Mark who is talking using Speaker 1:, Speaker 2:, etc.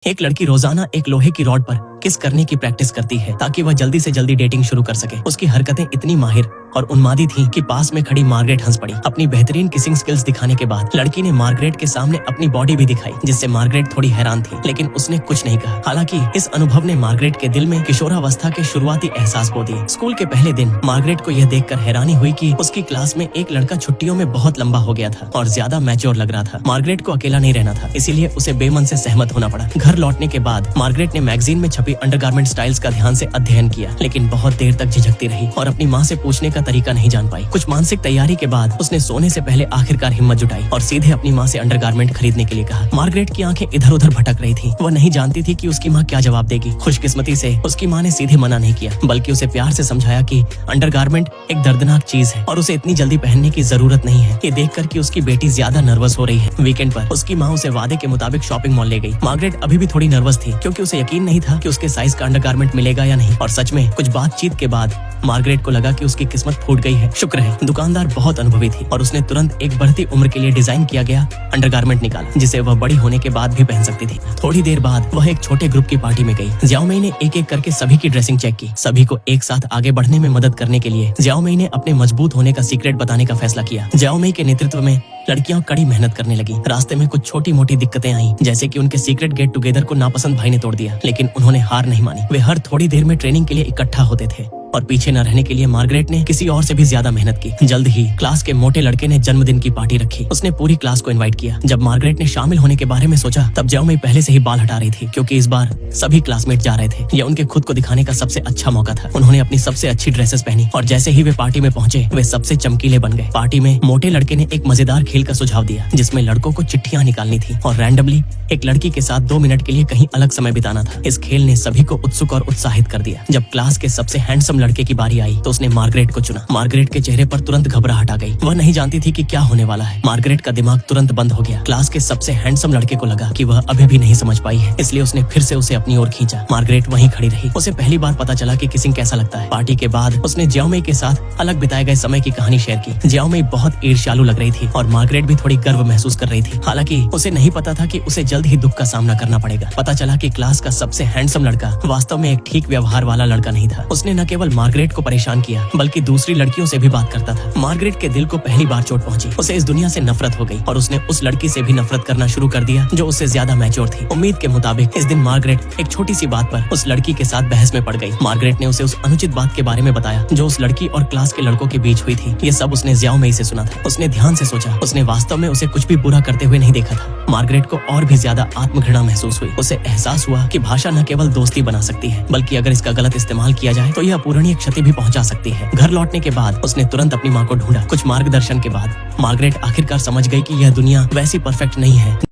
Speaker 1: एक लड़की रोजाना एक लोहे की रॉड पर किस करने की प्रैक्टिस करती है ताकि वह जल्दी से जल्दी डेटिंग शुरू कर सके। उसकी हरकतें इतनी माहिर और उन्मादी थीं कि पास में खड़ी मार्गरेट हंस पड़ी। अपनी बेहतरीन किसिंग स्किल्स दिखाने के बाद लड़की ने मार्गरेट के सामने अपनी बॉडी भी दिखाई, जिससे मार्गरेट थोड़ी हैरान थी, लेकिन उसने कुछ नहीं कहा। हालांकि इस अनुभव ने मार्गरेट के दिल में किशोरावस्था के शुरुआती एहसास बो दिए। स्कूल के पहले दिन मार्गरेट को यह देखकर हैरानी हुई कि उसकी क्लास में एक लड़का छुट्टियों में बहुत लंबा हो गया था और ज्यादा मैच्योर लग रहा था। मार्गरेट को अकेला नहीं रहना था, इसीलिए उसे बेमन से सहमत होना पड़ा। घर लौटने के बाद मार्गरेट ने मैगजीन में छपी अंडरगारमेंट स्टाइल्स का ध्यान से अध्ययन किया, लेकिन बहुत देर तक झिझकती रही और अपनी माँ से पूछने का तरीका नहीं जान पाई। कुछ मानसिक तैयारी के बाद उसने सोने से पहले आखिरकार हिम्मत जुटाई और सीधे अपनी माँ से अंडरगारमेंट खरीदने के लिए कहा। मार्गरेट की आंखें इधर उधर भटक रही थी। वह नहीं जानती थी कि उसकी माँ क्या जवाब देगी। खुशकिस्मती से उसकी माँ ने सीधे मना नहीं किया, बल्कि उसे प्यार से समझाया कि अंडरगारमेंट एक दर्दनाक चीज है और उसे इतनी जल्दी पहनने की जरूरत नहीं है। ये देखकर कि उसकी बेटी ज्यादा नर्वस हो रही है, वीकेंड पर उसकी माँ उसे वादे के मुताबिक शॉपिंग मॉल ले गई। मार्गरेट अभी भी थोड़ी नर्वस थी, क्योंकि उसे यकीन नहीं था कि उसके साइज का अंडरगारमेंट मिलेगा या नहीं। और सच में कुछ बातचीत के बाद मार्गरेट को लगा कि उसकी किस्मत फूट गई है। शुक्र है दुकानदार बहुत अनुभवी थी और उसने तुरंत एक बढ़ती उम्र के लिए डिजाइन किया गया अंडरगारमेंट निकाला, जिसे वह बड़ी होने के बाद भी पहन सकती थी। थोड़ी देर बाद वह एक छोटे ग्रुप की पार्टी में गई। जियाओ मई ने एक एक करके सभी की ड्रेसिंग चेक की। सभी को एक साथ आगे बढ़ने में मदद करने के लिए जियाओ मई ने अपने मजबूत होने का सीक्रेट बताने का फैसला किया। जियाओ मई के नेतृत्व में लड़कियां कड़ी मेहनत करने लगी। रास्ते में कुछ छोटी मोटी दिक्कतें आईं, जैसे कि उनके सीक्रेट गेट टुगेदर को नापसंद भाई ने तोड़ दिया, लेकिन उन्होंने हार नहीं मानी। वे हर थोड़ी देर में ट्रेनिंग के लिए इकट्ठा होते थे और पीछे न रहने के लिए मार्गरेट ने किसी और से भी ज्यादा मेहनत की। जल्द ही क्लास के मोटे लड़के ने जन्मदिन की पार्टी रखी। उसने पूरी क्लास को इनवाइट किया। जब मार्गरेट ने शामिल होने के बारे में सोचा, तब जियाओ मई पहले से ही बाल हटा रही थी, क्योंकि इस बार सभी क्लासमेट जा रहे थे। यह उनके खुद को दिखाने का सबसे अच्छा मौका था। उन्होंने अपनी सबसे अच्छी ड्रेसेस पहनी और जैसे ही वे पार्टी में पहुंचे, वे सबसे चमकीले बन गए। पार्टी में मोटे लड़के ने एक मजेदार खेल का सुझाव दिया, जिसमें लड़कों को चिट्ठियां निकालनी थी और रैंडमली एक लड़की के साथ 2 मिनट के लिए कहीं अलग समय बिताना था। इस खेल ने सभी को उत्सुक और उत्साहित कर दिया। जब क्लास के सबसे हैंडसम लड़के की बारी आई, तो उसने मार्गरेट को चुना। मार्गरेट के चेहरे पर तुरंत घबराहट आ गई। वह नहीं जानती थी कि क्या होने वाला है। मार्गरेट का दिमाग तुरंत बंद हो गया। क्लास के सबसे हैंडसम लड़के को लगा कि वह अभी भी नहीं समझ पाई है, इसलिए उसने फिर से उसे अपनी ओर खींचा। मार्गरेट वहीं खड़ी रही। उसे पहली बार पता चला कि किसिंग कैसा लगता है। पार्टी के बाद उसने जियाओ मई के साथ अलग बिताए गए समय की कहानी शेयर की। जियाओ मई बहुत ईर्ष्यालु लग रही थी और मार्गरेट भी थोड़ी गर्व महसूस कर रही थी। हालांकि उसे नहीं पता था कि उसे जल्द ही दुख का सामना करना पड़ेगा। पता चला कि क्लास का सबसे हैंडसम लड़का वास्तव में एक ठीक व्यवहार वाला लड़का नहीं था। उसने न केवल मार्गरेट को परेशान किया, बल्कि दूसरी लड़कियों से भी बात करता था। मार्गरेट के दिल को पहली बार चोट पहुंची। उसे इस दुनिया से नफरत हो गई और उसने उस लड़की से भी नफरत करना शुरू कर दिया जो उससे ज्यादा मैच्योर थी। उम्मीद के मुताबिक इस दिन मार्गरेट एक छोटी सी बात पर उस लड़की के साथ बहस में पड़ गई। मार्गरेट ने उसे उस अनुचित बात के बारे में बताया जो उस लड़की और क्लास के लड़कों के बीच हुई थी। ये सब उसने जियाओ मई से सुना था। उसने ध्यान से सोचा। उसने वास्तव में उसे कुछ भी बुरा करते हुए नहीं देखा था। मार्गरेट को और भी ज्यादा आत्मघृणा महसूस हुई। उसे एहसास हुआ कि भाषा न केवल दोस्ती बना सकती है, बल्कि अगर इसका गलत इस्तेमाल किया जाए तो यह अपूरणीय क्षति भी पहुंचा सकती है। घर लौटने के बाद उसने तुरंत अपनी माँ को ढूंढा। कुछ मार्गदर्शन के बाद मार्गरेट आखिरकार समझ गई कि यह दुनिया वैसी परफेक्ट नहीं है